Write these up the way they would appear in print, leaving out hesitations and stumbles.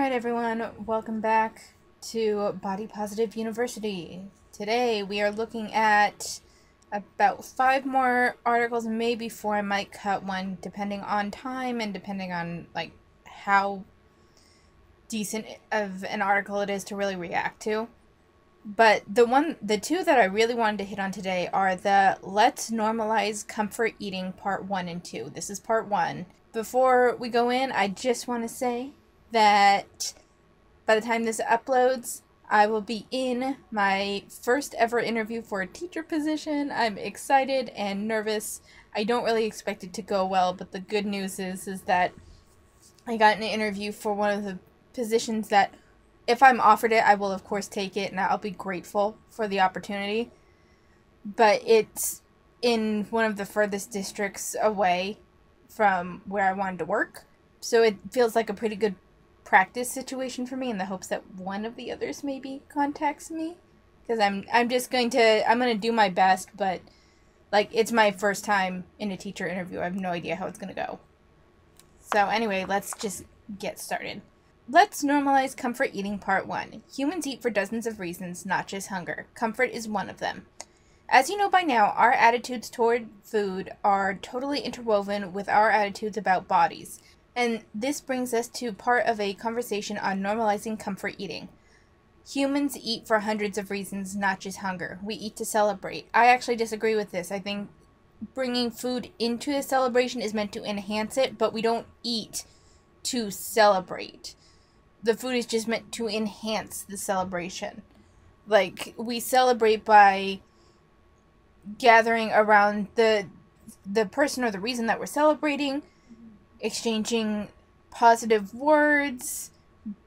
Alright everyone, welcome back to Body Positive University. Today we are looking at about 5 more articles, maybe 4. I might cut one depending on time and depending on like how decent of an article it is to really react to. But the two that I really wanted to hit on today are the Let's Normalize Comfort Eating Part 1 and 2. This is Part 1. Before we go in, I just want to say that by the time this uploads, I will be in my first ever interview for a teacher position. I'm excited and nervous. I don't really expect it to go well, but the good news is that I got an interview for one of the positions that, if I'm offered it, I will of course take it, and I'll be grateful for the opportunity. But it's in one of the furthest districts away from where I wanted to work, so it feels like a pretty good practice situation for me, in the hopes that one of the others maybe contacts me, because I'm gonna do my best, but like, it's my first time in a teacher interview. I have no idea how it's gonna go. So anyway, let's just get started. Let's normalize comfort eating part 1. Humans eat for dozens of reasons, not just hunger. Comfort is one of them. As you know by now, our attitudes toward food are totally interwoven with our attitudes about bodies. And this brings us to part of a conversation on normalizing comfort eating. Humans eat for hundreds of reasons, not just hunger. We eat to celebrate. I actually disagree with this. I think bringing food into a celebration is meant to enhance it, but we don't eat to celebrate. The food is just meant to enhance the celebration. Like, we celebrate by gathering around the person or the reason that we're celebrating, exchanging positive words,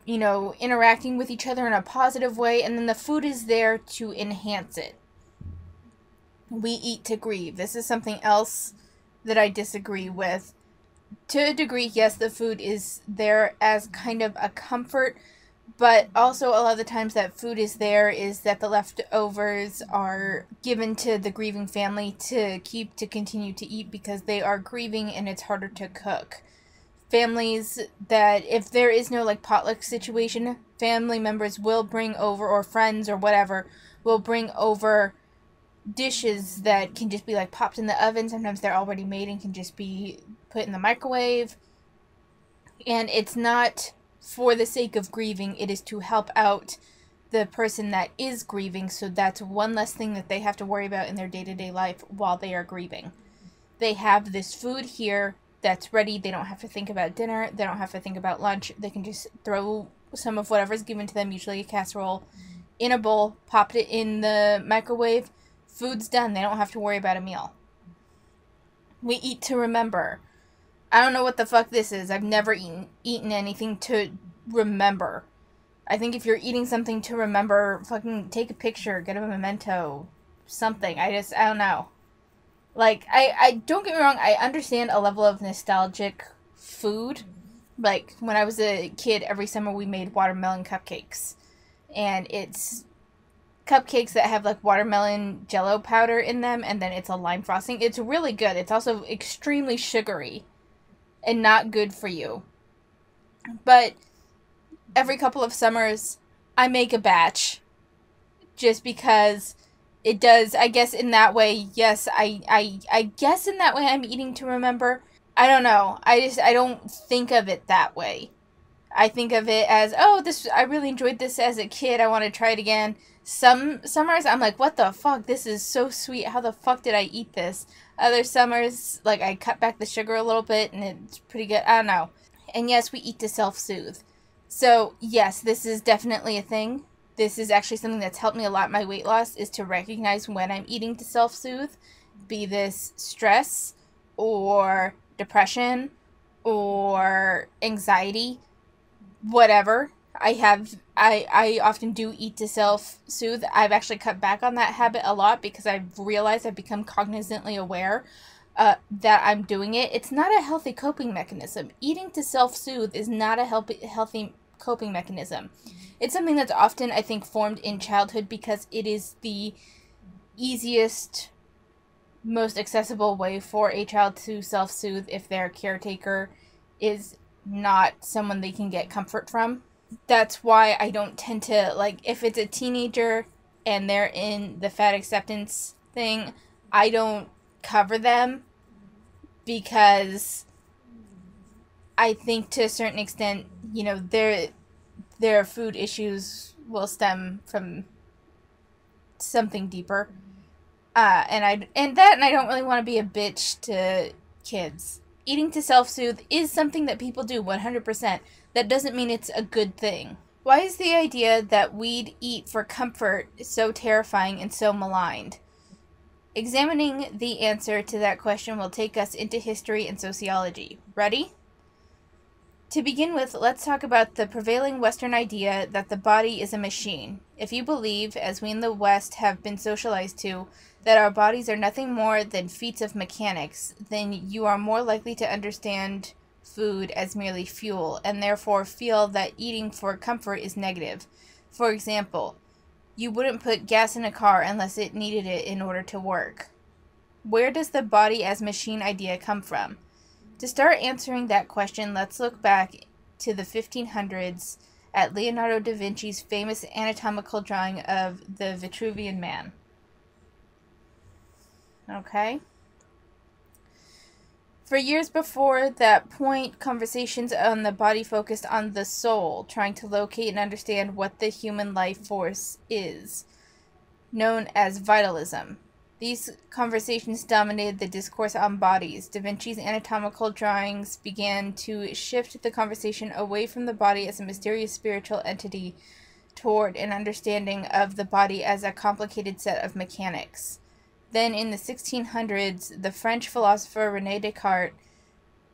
interacting with each other in a positive way, and then the food is there to enhance it. We eat to grieve. This is something else that I disagree with. To a degree, yes, the food is there as kind of a comfort, but also a lot of the times that food is there is that the leftovers are given to the grieving family to continue to eat, because they are grieving and it's harder to cook. Families that, if there is no like potluck situation, family members will bring over, or friends or whatever, will bring over dishes that can just be like popped in the oven. Sometimes they're already made and can just be put in the microwave. And it's not for the sake of grieving, it is to help out the person that is grieving, so that's one less thing that they have to worry about in their day-to-day life while they are grieving. They have this food here that's ready. They don't have to think about dinner. They don't have to think about lunch. They can just throw some of whatever's given to them, usually a casserole, in a bowl, pop it in the microwave. Food's done. They don't have to worry about a meal. We eat to remember. I don't know what the fuck this is. I've never eaten anything to remember. I think if you're eating something to remember, fucking take a picture, get a memento, something. I don't know. Like, I don't get me wrong, I understand a level of nostalgic food. Like, when I was a kid, every summer we made watermelon cupcakes. And it's cupcakes that have like watermelon jello powder in them, and then it's a lime frosting. It's really good. It's also extremely sugary and not good for you. But every couple of summers, I make a batch, just because it does, I guess in that way, yes, I guess in that way I'm eating to remember. I don't know. I don't think of it that way. I think of it as, oh, I really enjoyed this as a kid, I want to try it again. Some summers, I'm like, what the fuck? This is so sweet. How the fuck did I eat this? Other summers, like, I cut back the sugar a little bit, and it's pretty good. I don't know. And yes, we eat to self-soothe. So, yes, this is definitely a thing. This is actually something that's helped me a lot in my weight loss, is to recognize when I'm eating to self-soothe. Be this stress, or depression, or anxiety, whatever. I often do eat to self-soothe. I've actually cut back on that habit a lot, because I've realized I've become cognizantly aware that I'm doing it. It's not a healthy coping mechanism. Eating to self-soothe is not a healthy coping mechanism. It's something that's often, I think, formed in childhood, because it is the easiest, most accessible way for a child to self-soothe if their caretaker is not someone they can get comfort from. that's why I don't tend to, like, if it's a teenager and they're in the fat acceptance thing, I don't cover them, because I think to a certain extent, you know, their food issues will stem from something deeper. And I don't really want to be a bitch to kids. Eating to self-soothe is something that people do 100%. That doesn't mean it's a good thing. Why is the idea that we'd eat for comfort so terrifying and so maligned? Examining the answer to that question will take us into history and sociology. Ready? To begin with, let's talk about the prevailing Western idea that the body is a machine. If you believe, as we in the West have been socialized to, that our bodies are nothing more than feats of mechanics, then you are more likely to understand food as merely fuel, and therefore feel that eating for comfort is negative. For example, you wouldn't put gas in a car unless it needed it in order to work. Where does the body as machine idea come from? To start answering that question, let's look back to the 1500s at Leonardo da Vinci's famous anatomical drawing of the Vitruvian Man. Okay? For years before that point, conversations on the body focused on the soul, trying to locate and understand what the human life force is, known as vitalism. These conversations dominated the discourse on bodies. Da Vinci's anatomical drawings began to shift the conversation away from the body as a mysterious spiritual entity toward an understanding of the body as a complicated set of mechanics. Then, in the 1600s, the French philosopher René Descartes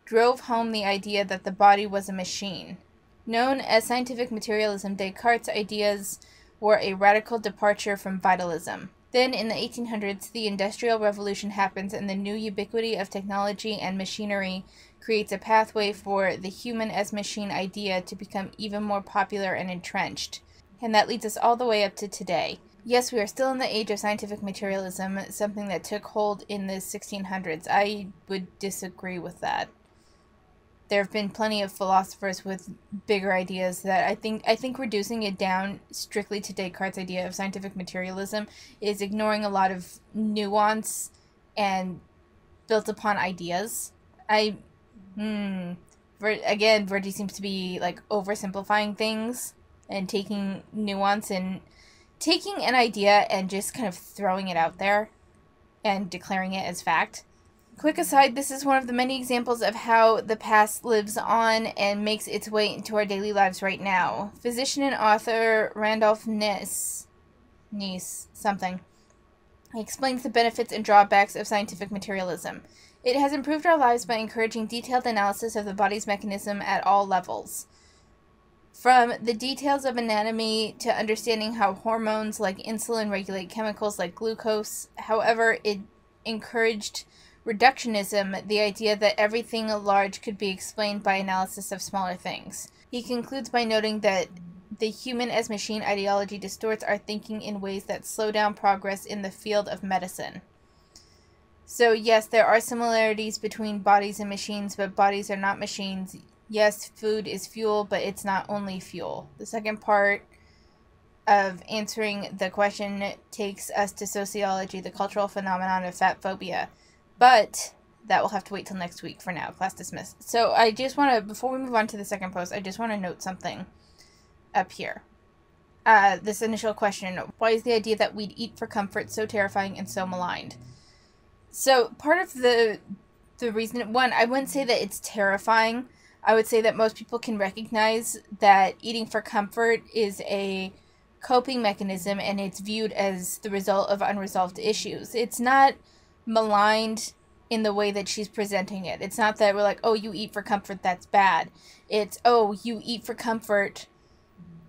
drove home the idea that the body was a machine. Known as scientific materialism, Descartes' ideas were a radical departure from vitalism. Then, in the 1800s, the Industrial Revolution happens, and the new ubiquity of technology and machinery creates a pathway for the human as machine idea to become even more popular and entrenched. And that leads us all the way up to today. Yes, we are still in the age of scientific materialism, something that took hold in the 1600s. I would disagree with that. There have been plenty of philosophers with bigger ideas that I think reducing it down strictly to Descartes' idea of scientific materialism is ignoring a lot of nuance and built upon ideas. Virgie seems to be like oversimplifying things and taking nuance and taking an idea and just kind of throwing it out there and declaring it as fact. Quick aside, this is one of the many examples of how the past lives on and makes its way into our daily lives right now. Physician and author Randolph Ness explains the benefits and drawbacks of scientific materialism. It has improved our lives by encouraging detailed analysis of the body's mechanism at all levels. From the details of anatomy to understanding how hormones like insulin regulate chemicals like glucose. However, it encouraged reductionism, the idea that everything large could be explained by analysis of smaller things. He concludes by noting that the human as machine ideology distorts our thinking in ways that slow down progress in the field of medicine. So yes, there are similarities between bodies and machines, but bodies are not machines. Yes, food is fuel, but it's not only fuel. The second part of answering the question takes us to sociology, the cultural phenomenon of fat phobia. But that will have to wait till next week for now. Class dismissed. So I just want to, before we move on to the second post, I just want to note something up here. This initial question, why is the idea that we'd eat for comfort so terrifying and so maligned? So part of the reason, one, I wouldn't say that it's terrifying. I would say that most people can recognize that eating for comfort is a coping mechanism and it's viewed as the result of unresolved issues. It's not maligned in the way that she's presenting it. It's not that we're like, oh, you eat for comfort, that's bad. It's, oh, you eat for comfort,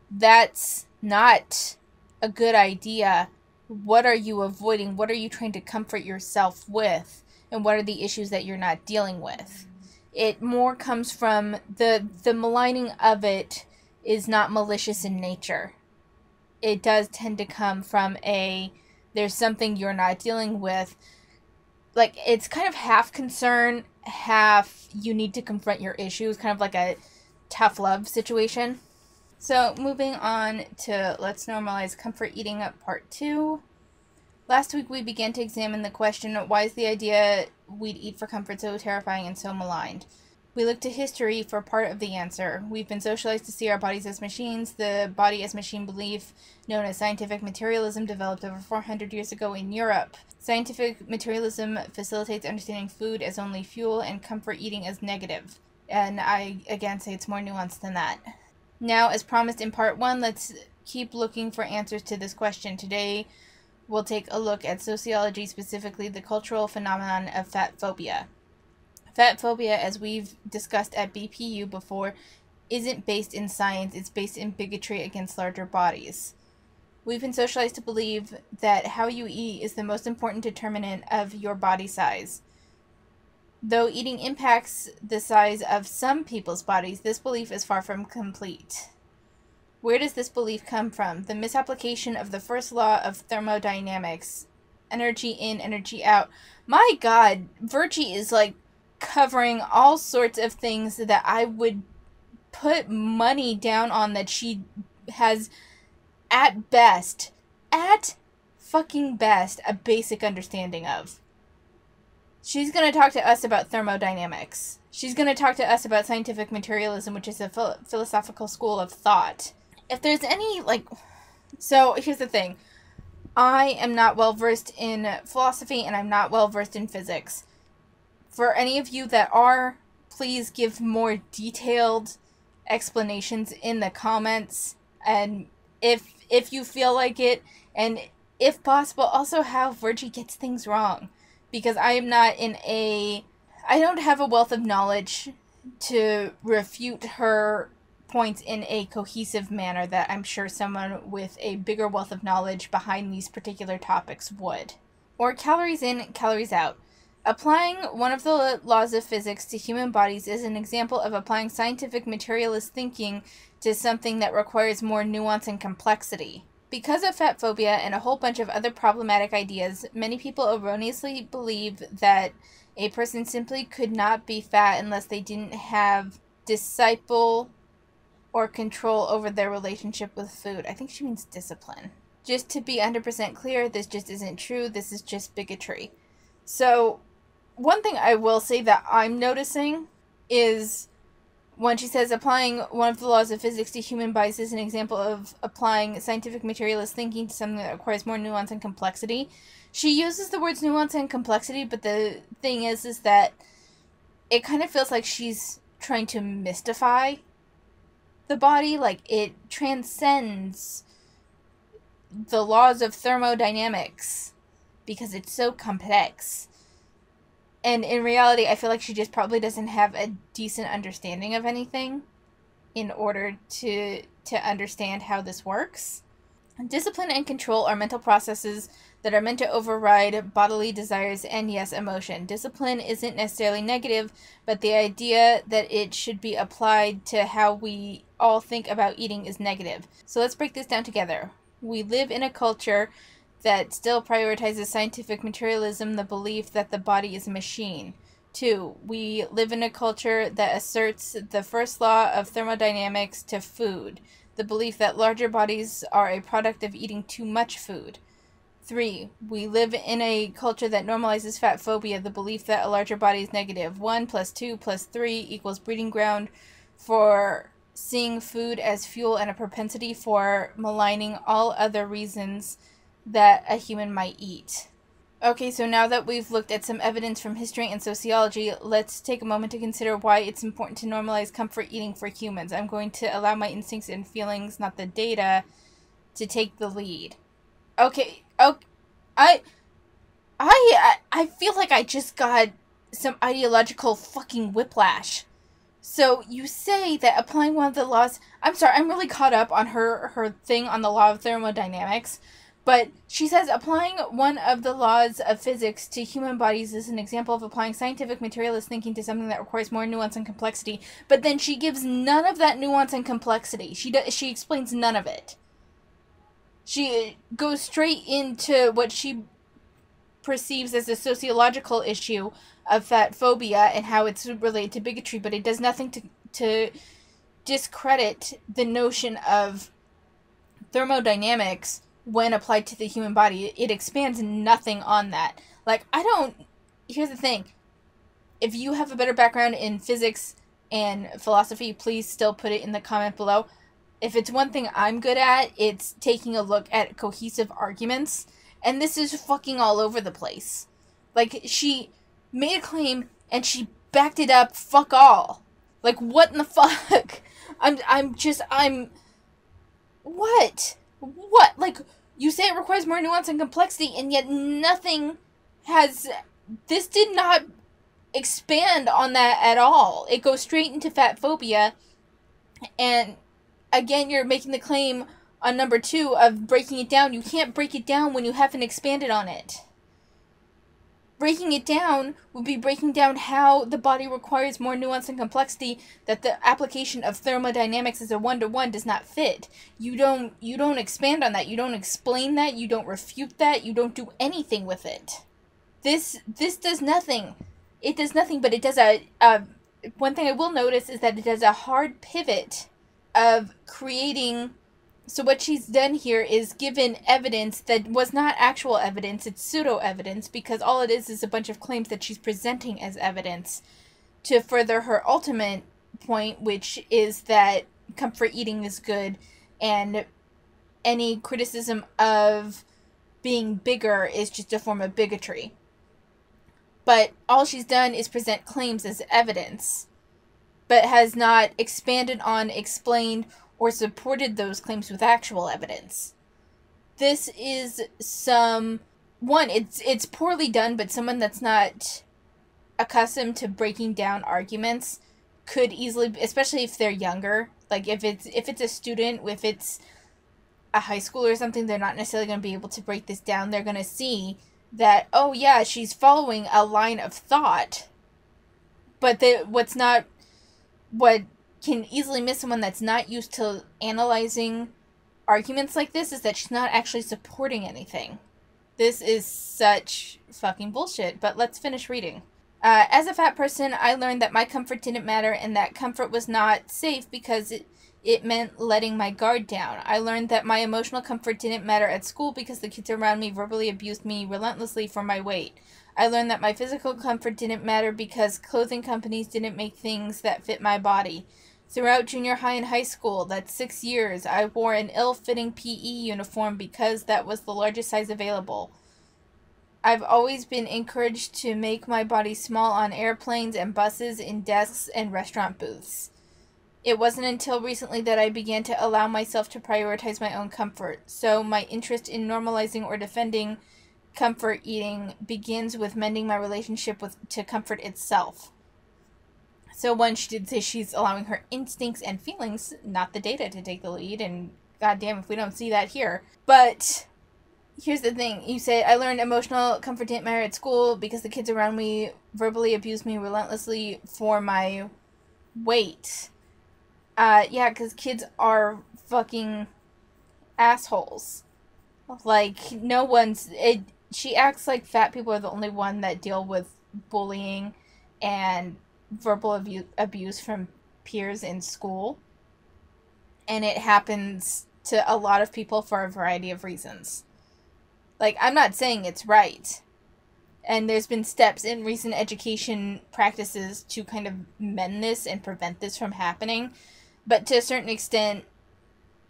that's not a good idea. What are you avoiding? What are you trying to comfort yourself with? And what are the issues that you're not dealing with? It more comes from the maligning of it is not malicious in nature. It does tend to come from there's something you're not dealing with. Like, it's kind of half concern, half you need to confront your issues, kind of like a tough love situation. So moving on to Let's Normalize Comfort Eating Part 2. Last week we began to examine the question, why is the idea we'd eat for comfort so terrifying and so maligned? We looked to history for part of the answer. We've been socialized to see our bodies as machines. The body as machine belief, known as scientific materialism, developed over 400 years ago in Europe. Scientific materialism facilitates understanding food as only fuel and comfort eating as negative. And I, again, say it's more nuanced than that. Now, as promised in part 1, let's keep looking for answers to this question. Today, we'll take a look at sociology, specifically the cultural phenomenon of fat phobia. Fat phobia, as we've discussed at BPU before, isn't based in science, it's based in bigotry against larger bodies. We've been socialized to believe that how you eat is the most important determinant of your body size. Though eating impacts the size of some people's bodies, this belief is far from complete. Where does this belief come from? The misapplication of the first law of thermodynamics. Energy in, energy out. My God, Virgie is like covering all sorts of things that I would put money down on that she has at fucking best, a basic understanding of. She's going to talk to us about thermodynamics. She's going to talk to us about scientific materialism, which is a philosophical school of thought. If there's any, so here's the thing. I am not well versed in philosophy, and I'm not well versed in physics. For any of you that are, please give more detailed explanations in the comments, and if you feel like it, and if possible, also how Virgie gets things wrong. Because I am not I don't have a wealth of knowledge to refute her points in a cohesive manner that I'm sure someone with a bigger wealth of knowledge behind these particular topics would. Or calories in, calories out. Applying one of the laws of physics to human bodies is an example of applying scientific materialist thinking to something that requires more nuance and complexity. Because of fat phobia and a whole bunch of other problematic ideas, many people erroneously believe that a person simply could not be fat unless they didn't have disciple or control over their relationship with food. I think she means discipline. Just to be 100% clear, this just isn't true. This is just bigotry. So, one thing I will say that I'm noticing is when she says applying one of the laws of physics to human bodies is an example of applying scientific materialist thinking to something that requires more nuance and complexity. She uses the words nuance and complexity, but the thing is that it kind of feels like she's trying to mystify the body, like it transcends the laws of thermodynamics because it's so complex. And in reality, I feel like she just probably doesn't have a decent understanding of anything in order to understand how this works. Discipline and control are mental processes that are meant to override bodily desires and, yes, emotion. Discipline isn't necessarily negative, but the idea that it should be applied to how we all think about eating is negative. So let's break this down together. We live in a culture that still prioritizes scientific materialism, the belief that the body is a machine. 2, we live in a culture that asserts the first law of thermodynamics to food, the belief that larger bodies are a product of eating too much food. 3, we live in a culture that normalizes fat phobia, the belief that a larger body is negative. 1 + 2 + 3 equals breeding ground for seeing food as fuel and a propensity for maligning all other reasons that a human might eat. Okay, so now that we've looked at some evidence from history and sociology, let's take a moment to consider why it's important to normalize comfort eating for humans. I'm going to allow my instincts and feelings, not the data, to take the lead. Okay, I feel like I just got some ideological fucking whiplash. So you say that applying one of the laws... I'm sorry, I'm really caught up on her thing on the law of thermodynamics. But she says applying one of the laws of physics to human bodies is an example of applying scientific materialist thinking to something that requires more nuance and complexity. But then she gives none of that nuance and complexity. She explains none of it. She goes straight into what she perceives as a sociological issue of fat phobia and how it's related to bigotry, but it does nothing to discredit the notion of thermodynamics when applied to the human body. It expands nothing on that. Like, here's the thing. If you have a better background in physics and philosophy, please still put it in the comment below. If it's one thing I'm good at, it's taking a look at cohesive arguments. And this is fucking all over the place. Like, she made a claim and she backed it up fuck all. Like, what in the fuck? What? What? Like, you say it requires more nuance and complexity, and yet nothing has... This did not expand on that at all. It goes straight into fat phobia, and again, you're making the claim on number 2 of breaking it down. You can't break it down when you haven't expanded on it. Breaking it down would be breaking down how the body requires more nuance and complexity that the application of thermodynamics as a one-to-one does not fit. You don't expand on that. You don't explain that. You don't refute that. You don't do anything with it. This does nothing. It does nothing, but it does one thing I will notice is that it does a hard pivot of creating... So what she's done here is given evidence that was not actual evidence, it's pseudo-evidence, because all it is a bunch of claims that she's presenting as evidence to further her ultimate point, which is that comfort eating is good, and any criticism of being bigger is just a form of bigotry. But all she's done is present claims as evidence, but has not expanded on, explained, or supported those claims with actual evidence. This is it's poorly done, but someone that's not accustomed to breaking down arguments could easily, especially if they're younger, like if it's a student, if it's a high school or something, they're not necessarily going to be able to break this down. They're going to see that, oh yeah, she's following a line of thought, but what can easily miss someone that's not used to analyzing arguments like this is that she's not actually supporting anything. This is such fucking bullshit, but let's finish reading. As a fat person, I learned that my comfort didn't matter and that comfort was not safe because it meant letting my guard down. I learned that my emotional comfort didn't matter at school because the kids around me verbally abused me relentlessly for my weight. I learned that my physical comfort didn't matter because clothing companies didn't make things that fit my body. Throughout junior high and high school, that's 6 years, I wore an ill-fitting PE uniform because that was the largest size available. I've always been encouraged to make my body small on airplanes and buses, in desks and restaurant booths. It wasn't until recently that I began to allow myself to prioritize my own comfort, so my interest in normalizing or defending comfort eating begins with mending my relationship to comfort itself. So one, she did say she's allowing her instincts and feelings, not the data, to take the lead, and goddamn if we don't see that here. But here's the thing. You say, I learned emotional comfort didn't matter at school because the kids around me verbally abused me relentlessly for my weight. Yeah, because kids are fucking assholes. Like, she acts like fat people are the only one that deal with bullying and verbal abuse from peers in school, and it happens to a lot of people for a variety of reasons. Like, I'm not saying it's right, and there's been steps in recent education practices to kind of mend this and prevent this from happening, but to a certain extent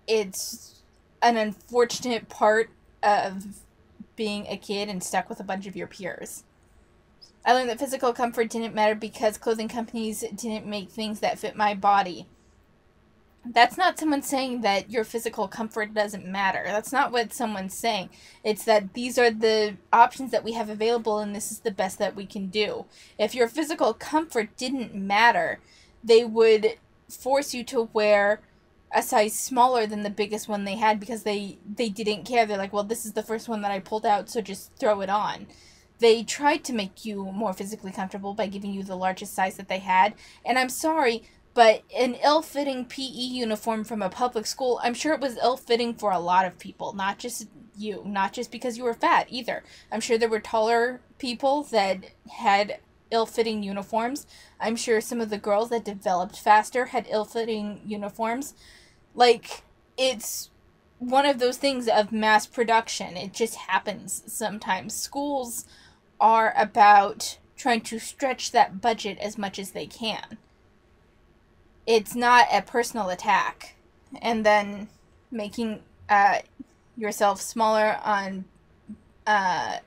it's an unfortunate part of being a kid and stuck with a bunch of your peers. I learned that physical comfort didn't matter because clothing companies didn't make things that fit my body. That's not someone saying that your physical comfort doesn't matter. That's not what someone's saying. It's that these are the options that we have available and this is the best that we can do. If your physical comfort didn't matter, they would force you to wear a size smaller than the biggest one they had because they didn't care. They're like, well, this is the first one that I pulled out, so just throw it on. They tried to make you more physically comfortable by giving you the largest size that they had. And I'm sorry, but an ill-fitting PE uniform from a public school, I'm sure it was ill-fitting for a lot of people, not just you, not just because you were fat either. I'm sure there were taller people that had ill-fitting uniforms. I'm sure some of the girls that developed faster had ill-fitting uniforms. Like, it's one of those things of mass production. It just happens sometimes. Schools are about trying to stretch that budget as much as they can. It's not a personal attack. And then making yourself smaller on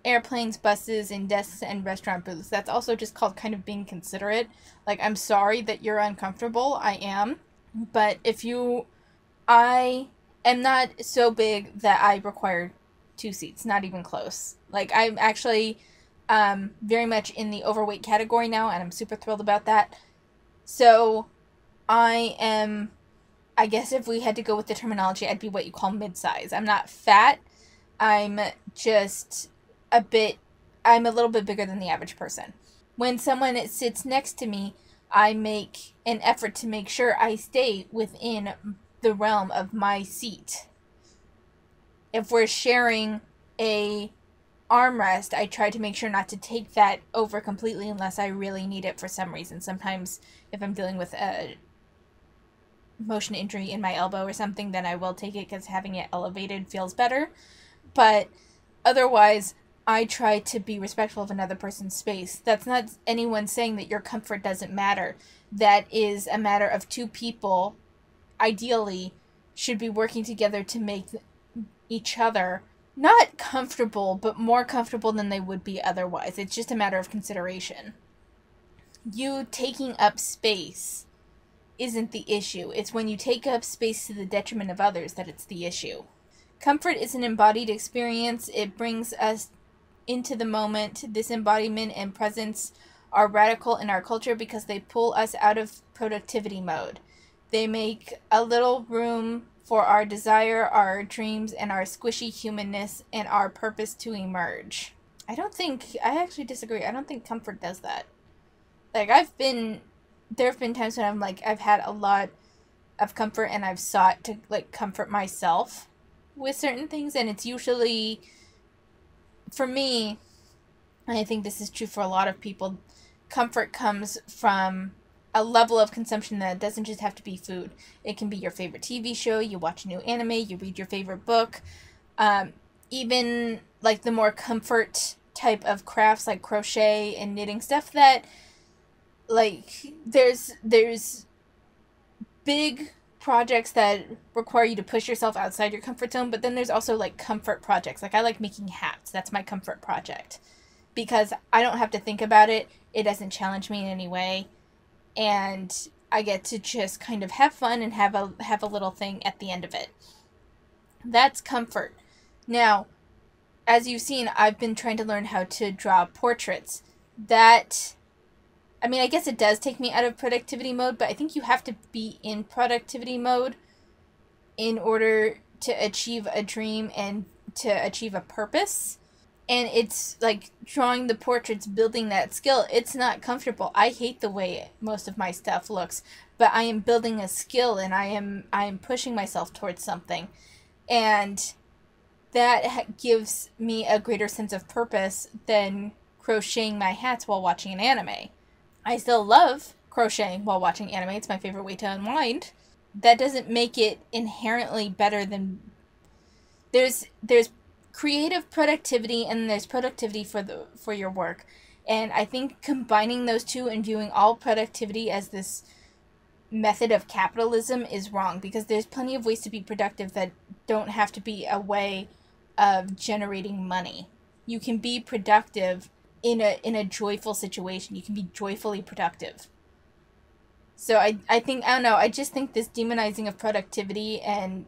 airplanes, buses, and desks and restaurant booths. That's also just called kind of being considerate. Like, I'm sorry that you're uncomfortable. I am. But I am not so big that I require 2 seats. Not even close. Like, I'm actually very much in the overweight category now, and I'm super thrilled about that. So, I guess if we had to go with the terminology, I'd be what you call mid-size. I'm not fat. I'm just I'm a little bit bigger than the average person. When someone sits next to me, I make an effort to make sure I stay within the realm of my seat. If we're sharing a armrest, I try to make sure not to take that over completely unless I really need it for some reason. Sometimes if I'm dealing with a motion injury in my elbow or something, then I will take it because having it elevated feels better. But otherwise, I try to be respectful of another person's space. That's not anyone saying that your comfort doesn't matter. That is a matter of 2 people, ideally, should be working together to make each other not comfortable, but more comfortable than they would be otherwise. It's just a matter of consideration. You taking up space isn't the issue. It's when you take up space to the detriment of others that it's the issue. Comfort is an embodied experience. It brings us into the moment. This embodiment and presence are radical in our culture because they pull us out of productivity mode. They make a little room for our desire, our dreams, and our squishy humanness and our purpose to emerge. I actually disagree. I don't think comfort does that. Like, there have been times when I've had a lot of comfort and I've sought to, like, comfort myself with certain things, and it's usually, for me, and I think this is true for a lot of people, comfort comes from a level of consumption that doesn't just have to be food. It can be your favorite TV show, you watch a new anime, you read your favorite book, even, like, the more comfort type of crafts like crochet and knitting, stuff that, like, there's big projects that require you to push yourself outside your comfort zone, but then there's also, like, comfort projects. Like, I like making hats. That's my comfort project. Because I don't have to think about it. It doesn't challenge me in any way. And I get to just kind of have fun and have a little thing at the end of it. That's comfort. Now, as you've seen, I've been trying to learn how to draw portraits. I guess it does take me out of productivity mode, but I think you have to be in productivity mode in order to achieve a dream and to achieve a purpose. And it's like drawing the portraits, building that skill. It's not comfortable. I hate the way most of my stuff looks, but I am building a skill and I am pushing myself towards something. And that gives me a greater sense of purpose than crocheting my hats while watching an anime. I still love crocheting while watching anime. It's my favorite way to unwind. That doesn't make it inherently better than... There's creative productivity and there's productivity for your work. And I think combining those two and viewing all productivity as this method of capitalism is wrong, because there's plenty of ways to be productive that don't have to be a way of generating money. You can be productive in a joyful situation. You can be joyfully productive. So I just think this demonizing of productivity and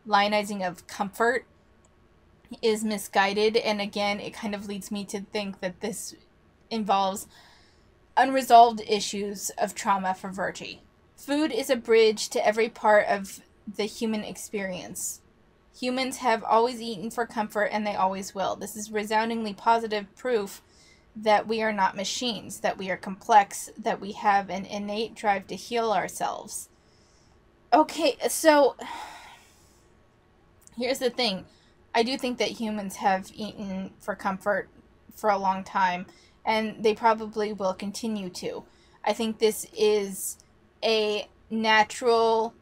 lionizing of comfort is misguided, and again, it kind of leads me to think that this involves unresolved issues of trauma for Virgie. Food is a bridge to every part of the human experience. Humans have always eaten for comfort, and they always will. This is resoundingly positive proof that we are not machines, that we are complex, that we have an innate drive to heal ourselves. Okay, so here's the thing. I do think that humans have eaten for comfort for a long time, and they probably will continue to. I think this is a natural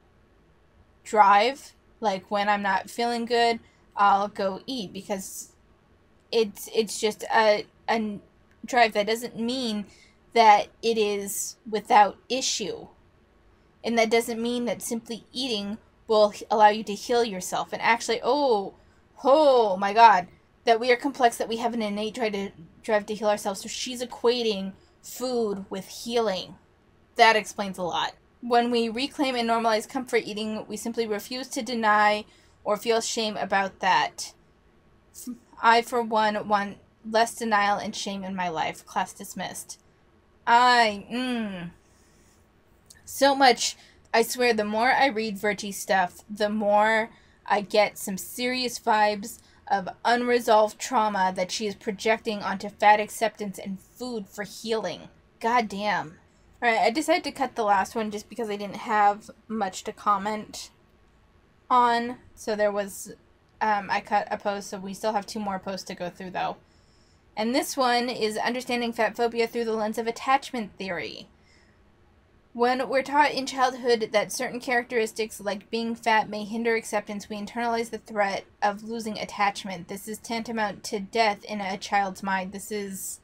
drive. Like when I'm not feeling good, I'll go eat because it's just a drive. That doesn't mean that it is without issue. And that doesn't mean that simply eating will allow you to heal yourself. And actually, oh my God, that we are complex, that we have an innate drive to heal ourselves. So she's equating food with healing. That explains a lot. When we reclaim and normalize comfort eating, we simply refuse to deny or feel shame about that. I, for one, want less denial and shame in my life. Class dismissed. So much. I swear, the more I read Virgie stuff, the more I get some serious vibes of unresolved trauma that she is projecting onto fat acceptance and food for healing. God damn. Alright, I decided to cut the last one just because I didn't have much to comment on. So there was, I cut a post, so we still have 2 more posts to go through though. And this one is Understanding Fat Phobia Through the Lens of Attachment Theory. When we're taught in childhood that certain characteristics like being fat may hinder acceptance, we internalize the threat of losing attachment. This is tantamount to death in a child's mind. This is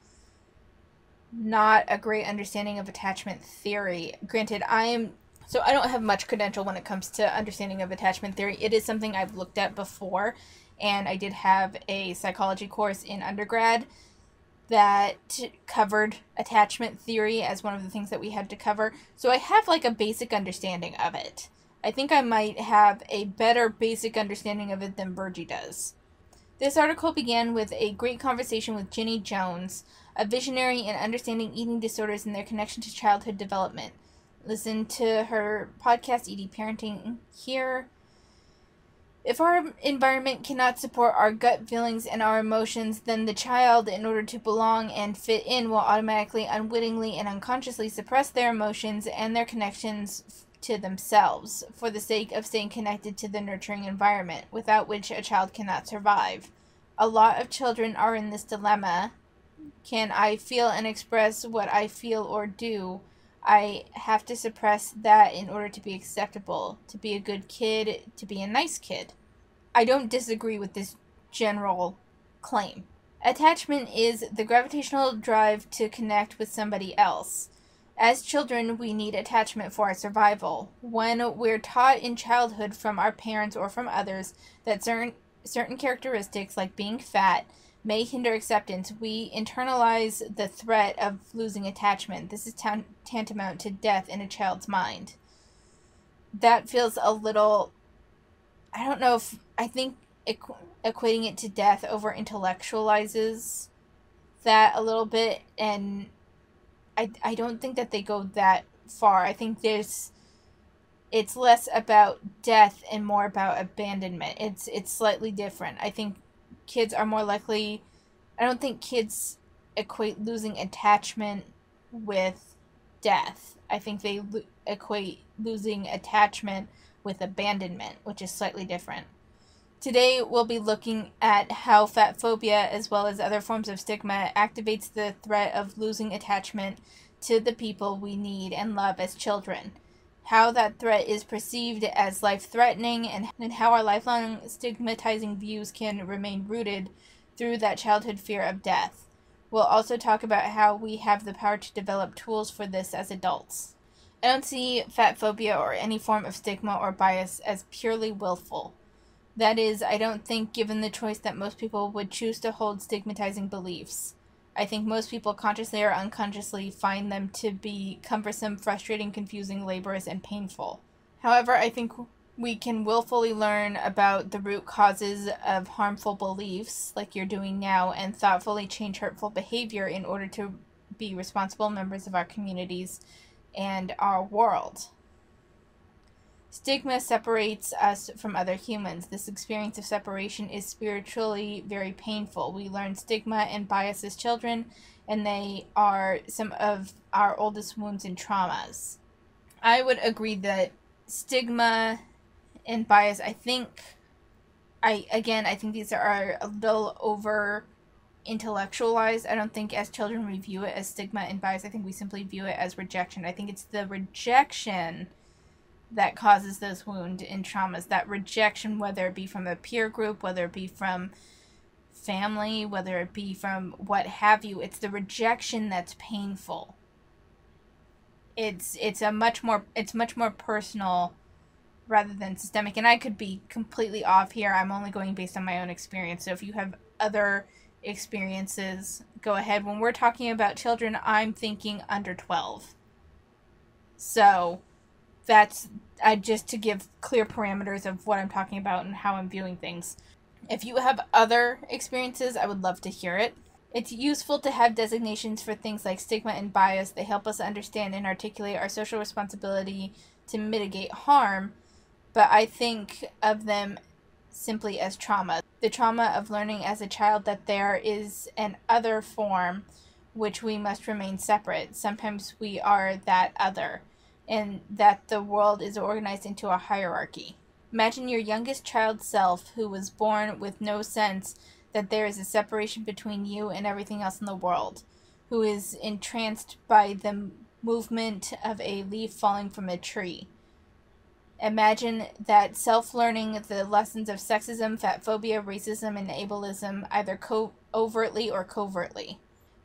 not a great understanding of attachment theory. Granted, I don't have much credential when it comes to understanding of attachment theory. It is something I've looked at before, and I did have a psychology course in undergrad that covered attachment theory as one of the things that we had to cover. So I have like a basic understanding of it. I think I might have a better basic understanding of it than Virgie does. This article began with a great conversation with Ginny Jones, a visionary in understanding eating disorders and their connection to childhood development. Listen to her podcast, ED Parenting, here. If our environment cannot support our gut feelings and our emotions, then the child, in order to belong and fit in, will automatically, unwittingly, and unconsciously suppress their emotions and their connections to themselves for the sake of staying connected to the nurturing environment, without which a child cannot survive. A lot of children are in this dilemma. Can I feel and express what I feel or do? I have to suppress that in order to be acceptable, to be a good kid, to be a nice kid. I don't disagree with this general claim. Attachment is the gravitational drive to connect with somebody else. As children, we need attachment for our survival. When we're taught in childhood from our parents or from others that certain characteristics, like being fat, may hinder acceptance, we internalize the threat of losing attachment. This is tantamount to death in a child's mind. That feels a little, I don't know if, I think equating it to death over intellectualizes that a little bit, and I don't think that they go that far. I think it's less about death and more about abandonment. It's slightly different. I think kids are more likely, I don't think kids equate losing attachment with death. I think they equate losing attachment with abandonment, which is slightly different. Today we'll be looking at how fat phobia, as well as other forms of stigma, activates the threat of losing attachment to the people we need and love as children. How that threat is perceived as life-threatening, and how our lifelong stigmatizing views can remain rooted through that childhood fear of death. We'll also talk about how we have the power to develop tools for this as adults. I don't see fat phobia or any form of stigma or bias as purely willful. That is, I don't think, given the choice, that most people would choose to hold stigmatizing beliefs. I think most people, consciously or unconsciously, find them to be cumbersome, frustrating, confusing, laborious, and painful. However, I think we can willfully learn about the root causes of harmful beliefs, like you're doing now, and thoughtfully change hurtful behavior in order to be responsible members of our communities and our world. Stigma separates us from other humans. This experience of separation is spiritually very painful. We learn stigma and bias as children, and they are some of our oldest wounds and traumas. I would agree that stigma and bias, I think these are a little over intellectualized. I don't think as children we view it as stigma and bias. I think we simply view it as rejection. I think it's the rejection that causes those wounds and traumas. That rejection, whether it be from a peer group, whether it be from family, whether it be from what have you, it's the rejection that's painful. It's much more personal rather than systemic. And I could be completely off here. I'm only going based on my own experience. So if you have other experiences, go ahead. When we're talking about children, I'm thinking under 12. So that's just to give clear parameters of what I'm talking about and how I'm viewing things. If you have other experiences, I would love to hear it. It's useful to have designations for things like stigma and bias. They help us understand and articulate our social responsibility to mitigate harm, but I think of them simply as trauma. The trauma of learning as a child that there is an other form which we must remain separate. Sometimes we are that other, and that the world is organized into a hierarchy. Imagine your youngest child self who was born with no sense that there is a separation between you and everything else in the world, who is entranced by the movement of a leaf falling from a tree. Imagine that self learning the lessons of sexism, fatphobia, racism, and ableism, either overtly or covertly.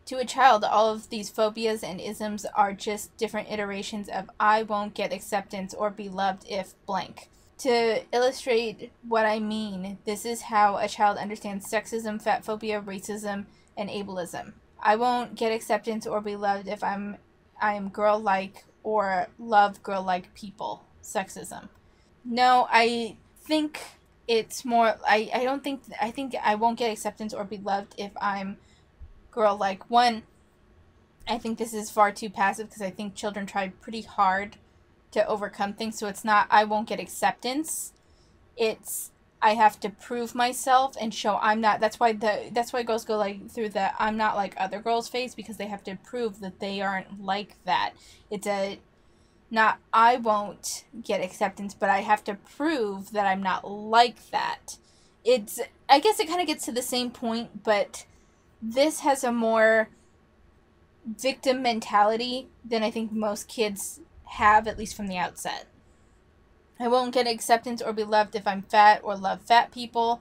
To a child, all of these phobias and isms are just different iterations of I won't get acceptance or be loved if blank. To illustrate what I mean, this is how a child understands sexism, fatphobia, racism, and ableism. I won't get acceptance or be loved if I am girl-like or love girl-like people. Sexism. No, I think it's more, I think I won't get acceptance or be loved if I'm girl-like. One, I think this is far too passive because I think children try pretty hard to overcome things. So it's not I won't get acceptance. It's I have to prove myself and show I'm not. That's why girls go like through the I'm not like other girls phase, because they have to prove that they aren't like that. It's a not I won't get acceptance, but I have to prove that I'm not like that. It's I guess it kind of gets to the same point, but this has a more victim mentality than I think most kids have, at least from the outset. I won't get acceptance or be loved if I'm fat or love fat people.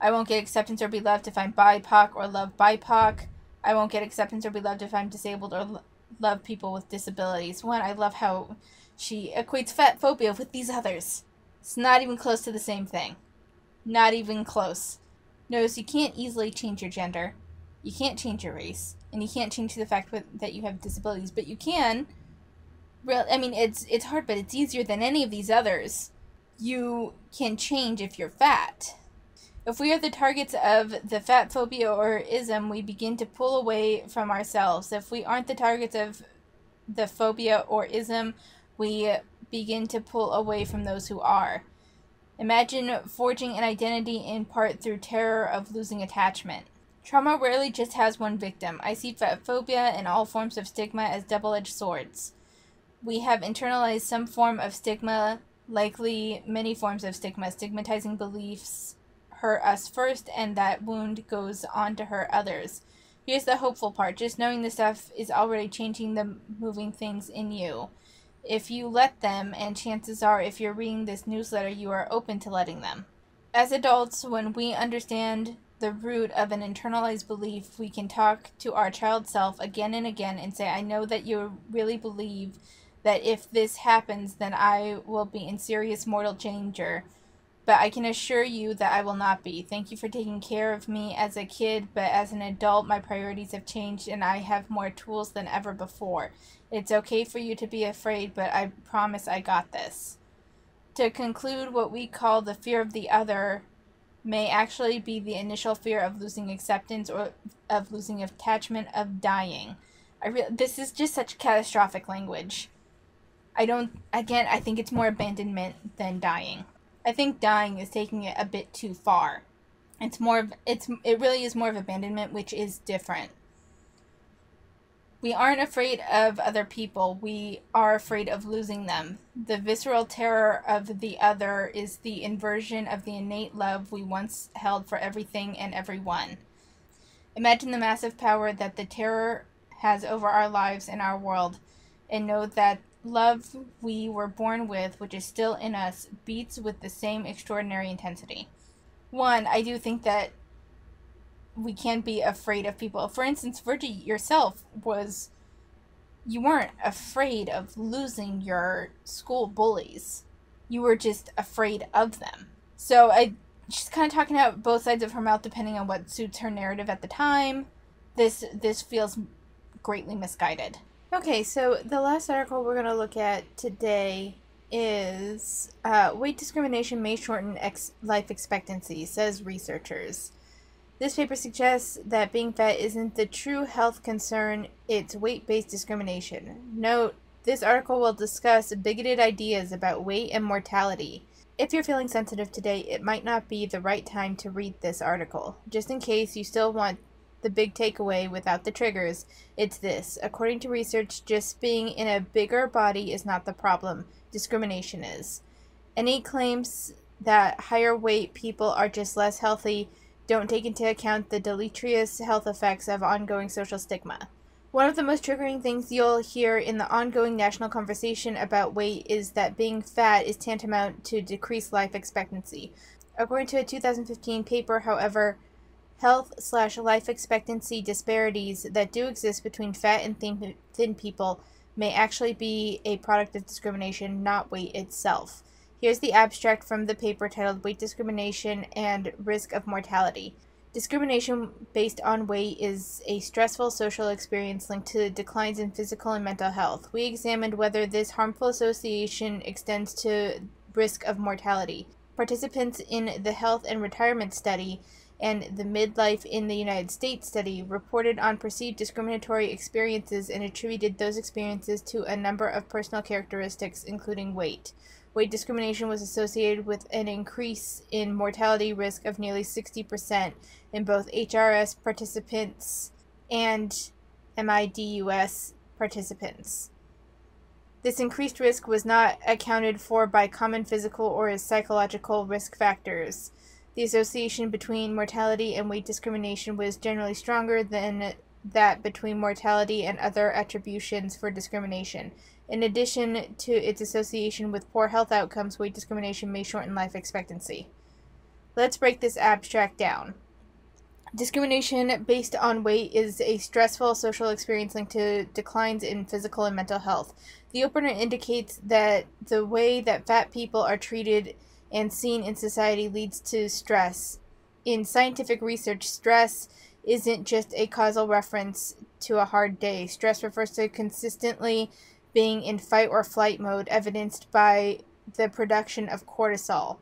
I won't get acceptance or be loved if I'm BIPOC or love BIPOC. I won't get acceptance or be loved if I'm disabled or love people with disabilities. One, I love how she equates fat phobia with these others. It's not even close to the same thing. Not even close. Notice you can't easily change your gender. You can't change your race. And you can't change the fact that you have disabilities. But you can. I mean, it's hard, but it's easier than any of these others. You can change if you're fat. If we are the targets of the fat phobia or ism, we begin to pull away from ourselves. If we aren't the targets of the phobia or ism, we begin to pull away from those who are. Imagine forging an identity in part through terror of losing attachment. Trauma rarely just has one victim. I see fat phobia and all forms of stigma as double-edged swords. We have internalized some form of stigma, likely many forms of stigma. Stigmatizing beliefs hurt us first, and that wound goes on to hurt others. Here's the hopeful part. Just knowing this stuff is already changing the moving things in you. If you let them, and chances are if you're reading this newsletter, you are open to letting them. As adults, when we understand the root of an internalized belief, we can talk to our child self again and again and say, I know that you really believe that if this happens, then I will be in serious mortal danger. But I can assure you that I will not be. Thank you for taking care of me as a kid, but as an adult, my priorities have changed and I have more tools than ever before. It's okay for you to be afraid, but I promise I got this. To conclude, what we call the fear of the other may actually be the initial fear of losing acceptance or of losing attachment, of dying. This is just such catastrophic language. I think it's more abandonment than dying. I think dying is taking it a bit too far. It really is more of abandonment, which is different. We aren't afraid of other people. We are afraid of losing them. The visceral terror of the other is the inversion of the innate love we once held for everything and everyone. Imagine the massive power that the terror has over our lives and our world, and know that love we were born with, which is still in us, beats with the same extraordinary intensity. One, I do think that we can't be afraid of people. For instance, Virgie yourself you weren't afraid of losing your school bullies. You were just afraid of them. So she's kind of talking out both sides of her mouth depending on what suits her narrative at the time. This feels greatly misguided. Okay, so the last article we're going to look at today is weight discrimination may shorten life expectancy, says researchers. This paper suggests that being fat isn't the true health concern, it's weight-based discrimination. Note, this article will discuss bigoted ideas about weight and mortality. If you're feeling sensitive today, it might not be the right time to read this article. Just in case you still want the big takeaway without the triggers, it's this. According to research, just being in a bigger body is not the problem. Discrimination is. Any claims that higher weight people are just less healthy don't take into account the deleterious health effects of ongoing social stigma. One of the most triggering things you'll hear in the ongoing national conversation about weight is that being fat is tantamount to decreased life expectancy. According to a 2015 paper, however, health/life expectancy disparities that do exist between fat and thin people may actually be a product of discrimination, not weight itself. Here's the abstract from the paper titled Weight Discrimination and Risk of Mortality. Discrimination based on weight is a stressful social experience linked to declines in physical and mental health. We examined whether this harmful association extends to risk of mortality. Participants in the Health and Retirement Study and the Midlife in the United States study reported on perceived discriminatory experiences and attributed those experiences to a number of personal characteristics, including weight. Weight discrimination was associated with an increase in mortality risk of nearly 60% in both HRS participants and MIDUS participants. This increased risk was not accounted for by common physical or psychological risk factors. The association between mortality and weight discrimination was generally stronger than that between mortality and other attributions for discrimination. In addition to its association with poor health outcomes, weight discrimination may shorten life expectancy. Let's break this abstract down. Discrimination based on weight is a stressful social experience linked to declines in physical and mental health. The opener indicates that the way that fat people are treated and seen in society leads to stress. In scientific research, stress isn't just a causal reference to a hard day. Stress refers to consistently being in fight or flight mode, evidenced by the production of cortisol.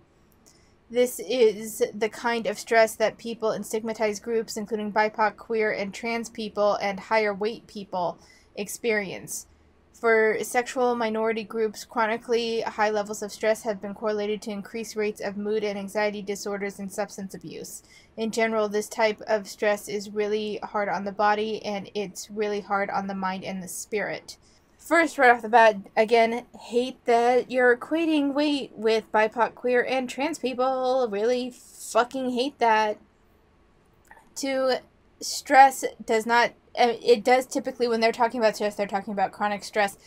This is the kind of stress that people in stigmatized groups, including BIPOC, queer, and trans people, and higher weight people, experience. For sexual minority groups, chronically high levels of stress have been correlated to increased rates of mood and anxiety disorders and substance abuse. In general, this type of stress is really hard on the body, and it's really hard on the mind and the spirit. First, right off the bat, again, hate that you're equating weight with BIPOC, queer, and trans people. Really fucking hate that. Stress does not, it does typically, when they're talking about stress, they're talking about chronic stress.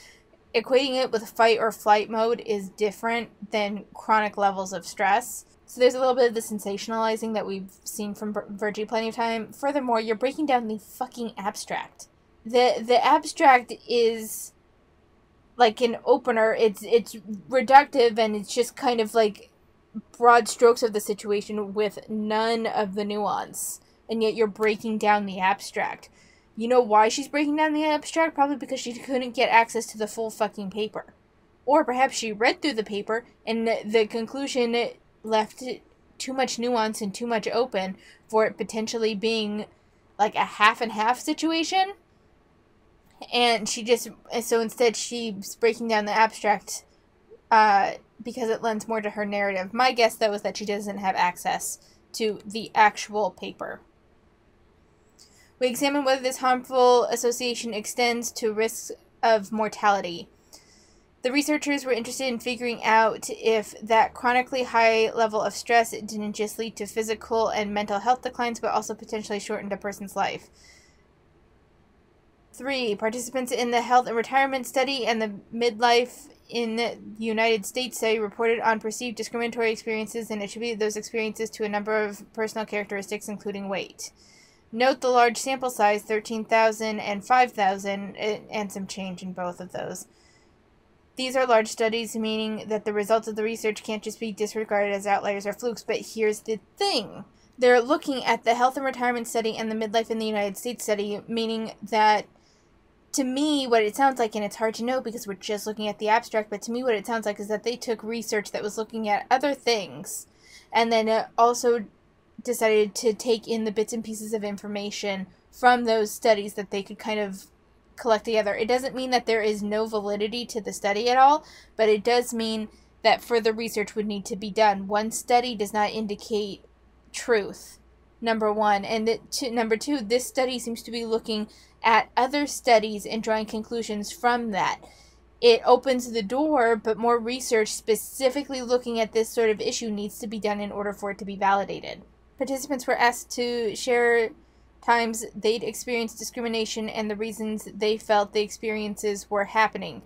Equating it with fight or flight mode is different than chronic levels of stress. So there's a little bit of the sensationalizing that we've seen from Virgie plenty of time. Furthermore, you're breaking down the fucking abstract. The abstract is like an opener. It's reductive, and it's just kind of like broad strokes of the situation with none of the nuance. And yet you're breaking down the abstract. You know why she's breaking down the abstract? Probably because she couldn't get access to the full fucking paper. Or perhaps she read through the paper and the conclusion left too much nuance and too much open for it potentially being like a half and half situation. And so instead she's breaking down the abstract because it lends more to her narrative. My guess, though, is that she doesn't have access to the actual paper. We examine whether this harmful association extends to risks of mortality. The researchers were interested in figuring out if that chronically high level of stress didn't just lead to physical and mental health declines, but also potentially shortened a person's life. 3. Participants in the health and retirement study and the midlife in the United States study reported on perceived discriminatory experiences and attributed those experiences to a number of personal characteristics, including weight. Note the large sample size, 13,000 and 5,000, and some change in both of those. These are large studies, meaning that the results of the research can't just be disregarded as outliers or flukes, but here's the thing. They're looking at the health and retirement study and the midlife in the United States study, meaning that, to me, what it sounds like, and it's hard to know because we're just looking at the abstract, but to me what it sounds like is that they took research that was looking at other things, and then also decided to take in the bits and pieces of information from those studies that they could kind of collect together. It doesn't mean that there is no validity to the study at all, but it does mean that further research would need to be done. One study does not indicate truth, number one. And number two, this study seems to be looking at other studies and drawing conclusions from that. It opens the door, but more research specifically looking at this sort of issue needs to be done in order for it to be validated. Participants were asked to share times they'd experienced discrimination and the reasons they felt the experiences were happening.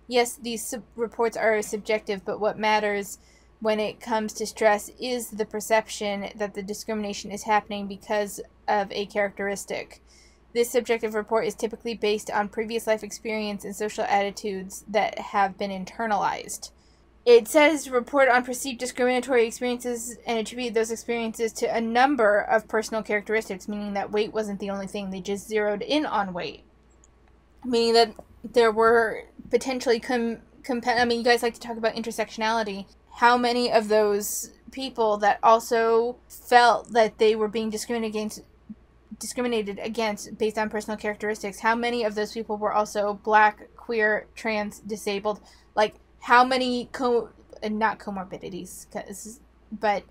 Yes, these reports are subjective, but what matters when it comes to stress is the perception that the discrimination is happening because of a characteristic. This subjective report is typically based on previous life experience and social attitudes that have been internalized. It says report on perceived discriminatory experiences and attribute those experiences to a number of personal characteristics, meaning that weight wasn't the only thing. They just zeroed in on weight. Meaning that there were potentially you guys like to talk about intersectionality. How many of those people that also felt that they were being discriminated against based on personal characteristics, how many of those people were also black, queer, trans, disabled? Like, how many not comorbidities, but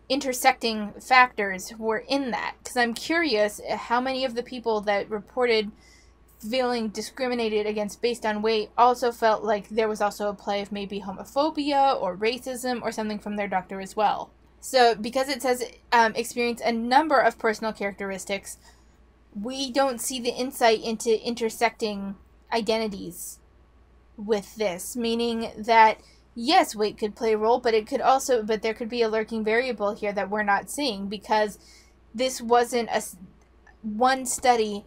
intersecting factors were in that? Because I'm curious how many of the people that reported feeling discriminated against based on weight also felt like there was also a play of maybe homophobia or racism or something from their doctor as well. So because it says experience a number of personal characteristics, we don't see the insight into intersecting identities with this, meaning that yes, weight could play a role, but there could be a lurking variable here that we're not seeing, because this wasn't one study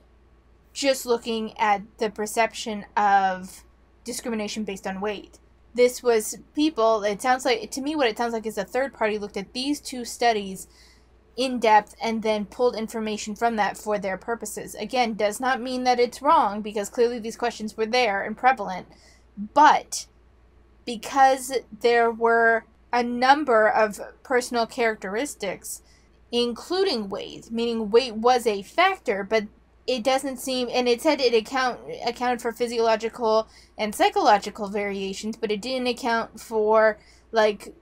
just looking at the perception of discrimination based on weight. This was people, it sounds like, to me what it sounds like is a third party looked at these two studies in depth and then pulled information from that for their purposes. Again, does not mean that it's wrong, because clearly these questions were there and prevalent, but because there were a number of personal characteristics, including weight, meaning weight was a factor, but it doesn't seem, and it said it accounted for physiological and psychological variations, but it didn't account for, like,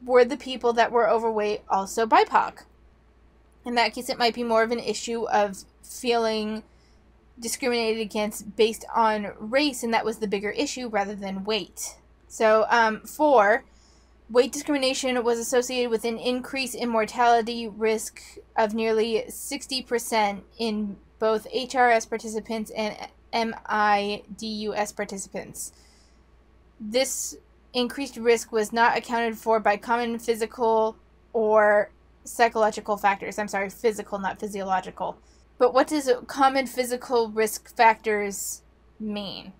were the people that were overweight also BIPOC? In that case, it might be more of an issue of feeling discriminated against based on race, and that was the bigger issue rather than weight. So, 4, weight discrimination was associated with an increase in mortality risk of nearly 60% in both HRS participants and MIDUS participants. This increased risk was not accounted for by common physical or psychological factors. I'm sorry, physical, not physiological. But what does common physical risk factors mean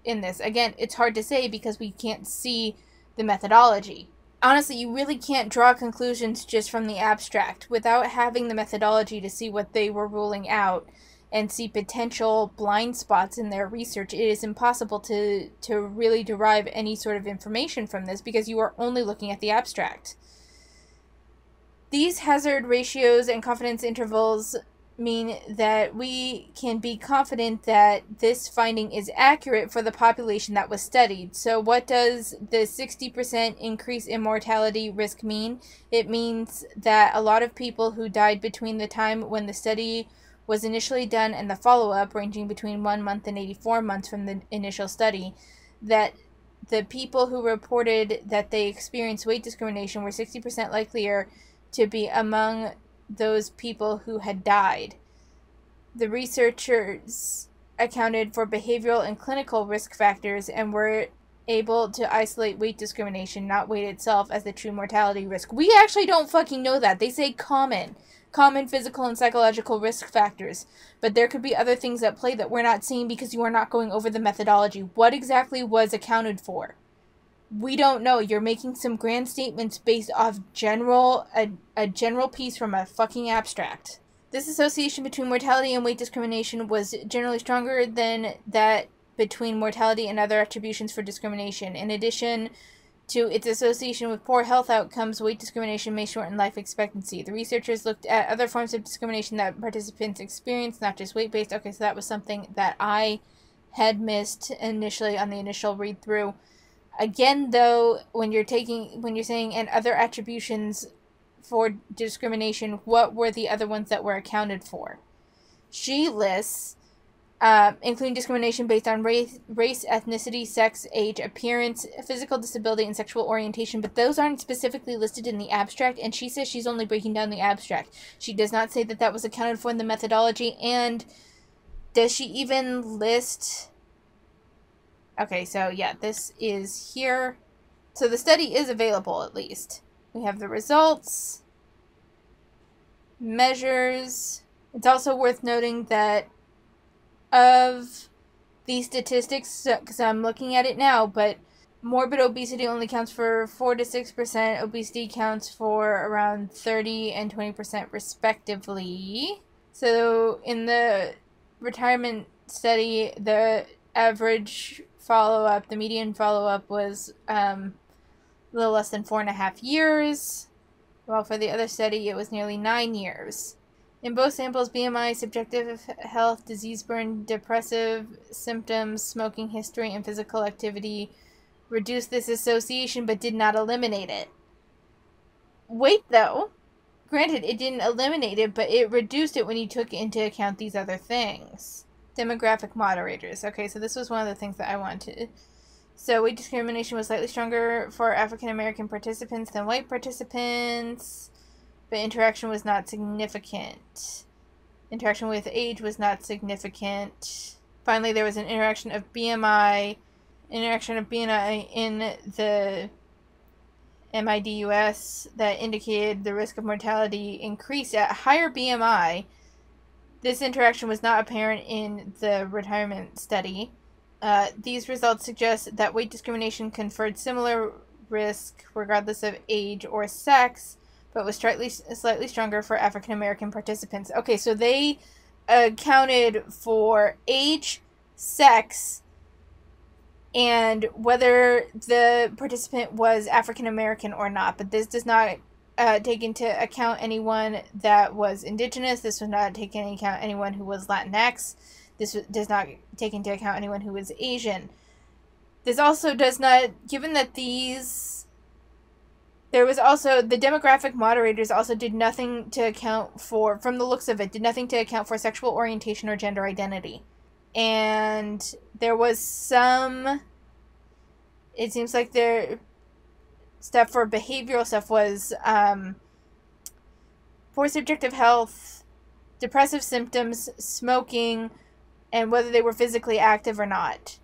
in this? Again, it's hard to say because we can't see the methodology. Honestly, you really can't draw conclusions just from the abstract without having the methodology to see what they were ruling out and see potential blind spots in their research. It is impossible to really derive any sort of information from this because you are only looking at the abstract. These hazard ratios and confidence intervals mean that we can be confident that this finding is accurate for the population that was studied. So what does the 60% increase in mortality risk mean? It means that a lot of people who died between the time when the study was initially done and the follow-up, ranging between 1 month and 84 months from the initial study, that the people who reported that they experienced weight discrimination were 60% likelier to be among those people who had died. The researchers accounted for behavioral and clinical risk factors and were able to isolate weight discrimination, not weight itself, as the true mortality risk. We actually don't fucking know that. They say common physical and psychological risk factors, but there could be other things at play that we're not seeing because you are not going over the methodology. What exactly was accounted for? We don't know. You're making some grand statements based off a general piece from a fucking abstract. This association between mortality and weight discrimination was generally stronger than that between mortality and other attributions for discrimination. In addition to its association with poor health outcomes, weight discrimination may shorten life expectancy. The researchers looked at other forms of discrimination that participants experienced, not just weight-based. Okay, so that was something that I had missed initially on the initial read-through. Again, though, when you're saying and other attributions for discrimination, what were the other ones that were accounted for? She lists including discrimination based on race, ethnicity, sex, age, appearance, physical disability, and sexual orientation, but those aren't specifically listed in the abstract, and she says she's only breaking down the abstract. She does not say that that was accounted for in the methodology, and does she even list... Okay, so yeah, this is here. So the study is available, at least. We have the results, measures. It's also worth noting that of these statistics, because I'm looking at it now, but morbid obesity only counts for 4 to 6%. Obesity counts for around 30 and 20% respectively. So in the retirement study, the average follow-up, the median follow-up was a little less than 4.5 years, while for the other study it was nearly 9 years. In both samples, BMI, subjective health, disease burden, depressive symptoms, smoking history, and physical activity reduced this association but did not eliminate it. Weight, though, granted, it didn't eliminate it, but it reduced it when you took into account these other things. Demographic moderators. Okay, so this was one of the things that I wanted. So weight discrimination was slightly stronger for African American participants than white participants. But interaction was not significant. Interaction with age was not significant. Finally, there was an interaction of BMI in the MIDUS that indicated the risk of mortality increased at higher BMI. This interaction was not apparent in the retirement study. These results suggest that weight discrimination conferred similar risk regardless of age or sex, but was slightly stronger for African American participants. Okay, so they accounted for age, sex, and whether the participant was African American or not. But this does not take into account anyone that was indigenous. This does not take into account anyone who was Latinx. This does not take into account anyone who was Asian. This also does not, given that these... There was also, the demographic moderators also did nothing to account for, from the looks of it, did nothing to account for sexual orientation or gender identity. And there was some, it seems like their stuff for behavioral stuff was poor subjective health, depressive symptoms, smoking, and whether they were physically active or not.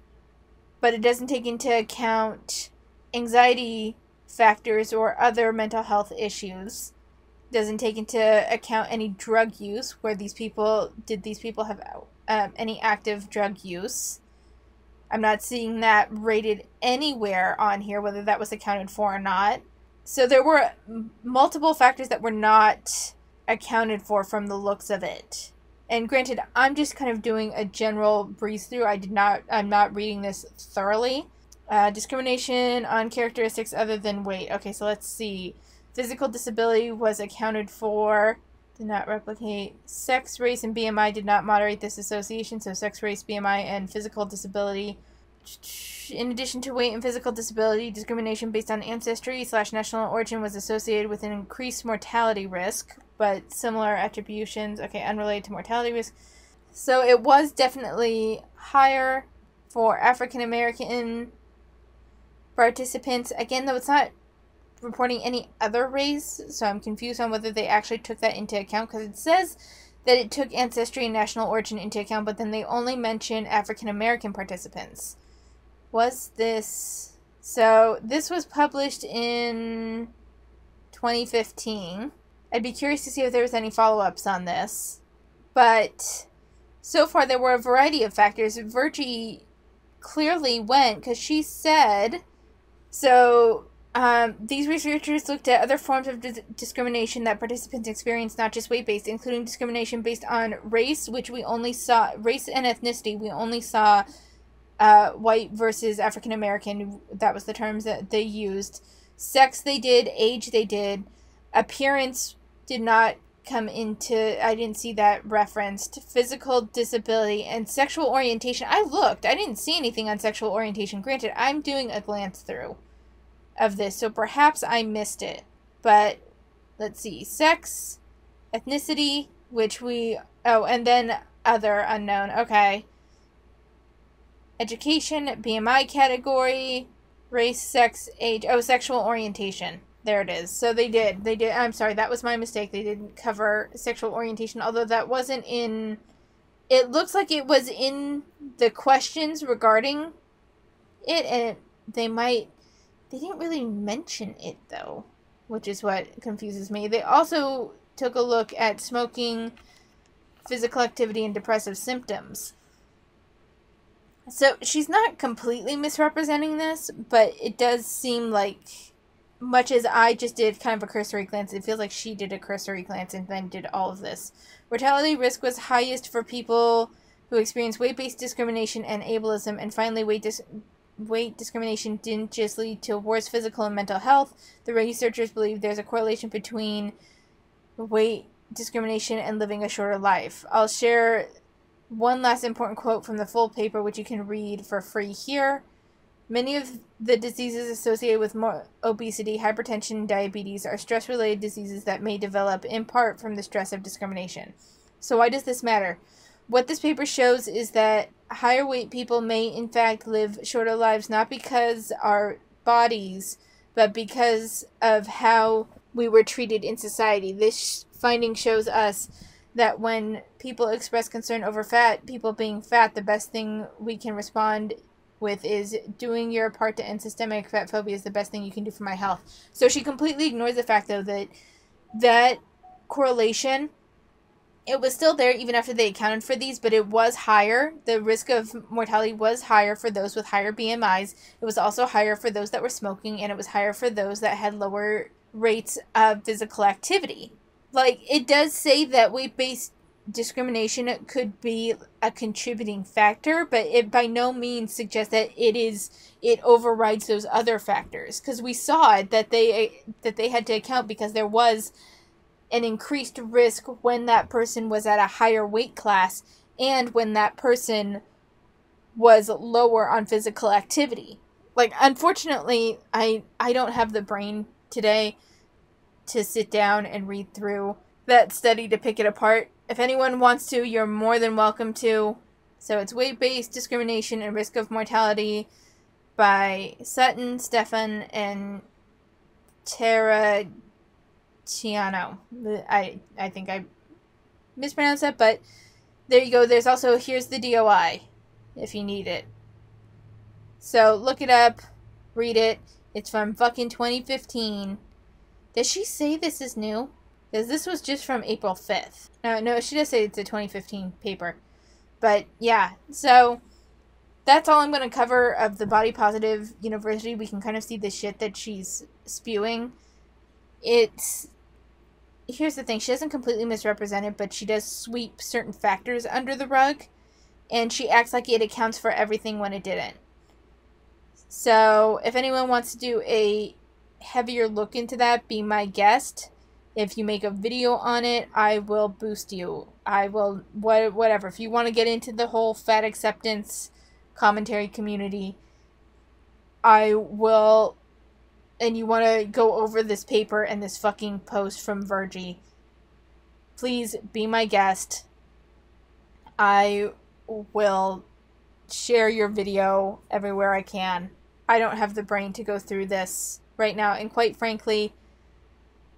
But it doesn't take into account anxiety factors or other mental health issues. Doesn't take into account any drug use, where these people have any active drug use. I'm not seeing that rated anywhere on here, whether that was accounted for or not. So there were multiple factors that were not accounted for from the looks of it. And granted, I'm just kind of doing a general breeze through. I'm not reading this thoroughly. Discrimination on characteristics other than weight. Okay, so let's see. Physical disability was accounted for. Did not replicate. Sex, race, and BMI did not moderate this association. So sex, race, BMI, and physical disability. In addition to weight and physical disability, discrimination based on ancestry / national origin was associated with an increased mortality risk. but similar attributions. Okay, unrelated to mortality risk. So it was definitely higher for African American participants. Again, though, it's not reporting any other race, so I'm confused on whether they actually took that into account, because it says that it took ancestry and national origin into account, but then they only mention African American participants. Was this... So this was published in 2015. I'd be curious to see if there was any follow-ups on this. But so far there were a variety of factors. Virgie clearly went, because she said... So... these researchers looked at other forms of discrimination that participants experienced, not just weight-based, including discrimination based on race, which we only saw, race and ethnicity, we only saw white versus African American, that was the terms that they used. Sex they did, age they did, appearance did not come into, I didn't see that referenced, physical disability, and sexual orientation. I looked, I didn't see anything on sexual orientation. Granted, I'm doing a glance through of this, so perhaps I missed it. But let's see, sex, ethnicity, which we, oh, and then other unknown. Okay, education, BMI category, race, sex, age, oh, sexual orientation, there it is. So they did, I'm sorry, that was my mistake, they didn't cover sexual orientation, although that wasn't in, it looks like it was in the questions regarding it, and they didn't really mention it, though, which is what confuses me. They also took a look at smoking, physical activity, and depressive symptoms. So she's not completely misrepresenting this, but it does seem like, much as I just did kind of a cursory glance, it feels like she did a cursory glance and then did all of this. Mortality risk was highest for people who experienced weight-based discrimination and ableism, and finally weight discrimination didn't just lead to worse physical and mental health. The researchers believe there's a correlation between weight discrimination and living a shorter life. I'll share one last important quote from the full paper, which you can read for free here. Many of the diseases associated with obesity, hypertension, and diabetes are stress-related diseases that may develop in part from the stress of discrimination. So why does this matter? What this paper shows is that higher weight people may in fact live shorter lives, not because our bodies, but because of how we were treated in society. This finding shows us that when people express concern over people being fat, the best thing we can respond with is doing your part to end systemic fat phobia is the best thing you can do for my health. So she completely ignores the fact, though, that correlation, it was still there even after they accounted for these, but it was higher. The risk of mortality was higher for those with higher BMIs. It was also higher for those that were smoking, and it was higher for those that had lower rates of physical activity. Like, it does say that weight-based discrimination could be a contributing factor, but it by no means suggests that it overrides those other factors, because we saw it that they had to account because there was an increased risk when that person was at a higher weight class and when that person was lower on physical activity. Like, unfortunately, I don't have the brain today to sit down and read through that study to pick it apart. If anyone wants to, you're more than welcome to. So it's Weight-Based Discrimination and Risk of Mortality by Sutton, Stefan, and Tara Ciano. I think I mispronounced that, but there you go. There's also, here's the DOI if you need it. So look it up, read it. It's from fucking 2015. Does she say this is new? Because this was just from April 5th. No, she does say it's a 2015 paper. But yeah, so that's all I'm going to cover of the Body Positive University. We can kind of see the shit that she's spewing. Here's the thing, she doesn't completely misrepresent it, but she does sweep certain factors under the rug, and she acts like it accounts for everything when it didn't. So if anyone wants to do a heavier look into that, be my guest. If you make a video on it, I will boost you. I will, whatever. If you want to get into the whole fat acceptance commentary community, I will, and you want to go over this paper and this fucking post from Virgie, please be my guest. I will share your video everywhere I can. I don't have the brain to go through this right now, and quite frankly,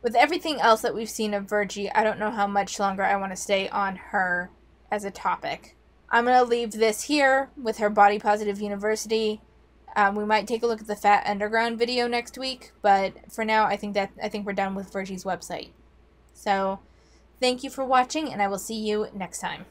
with everything else that we've seen of Virgie, I don't know how much longer I want to stay on her as a topic. I'm going to leave this here with her Body Positive University. We might take a look at the Fat Underground video next week, but for now, I think we're done with Virgie's website. So, thank you for watching, and I will see you next time.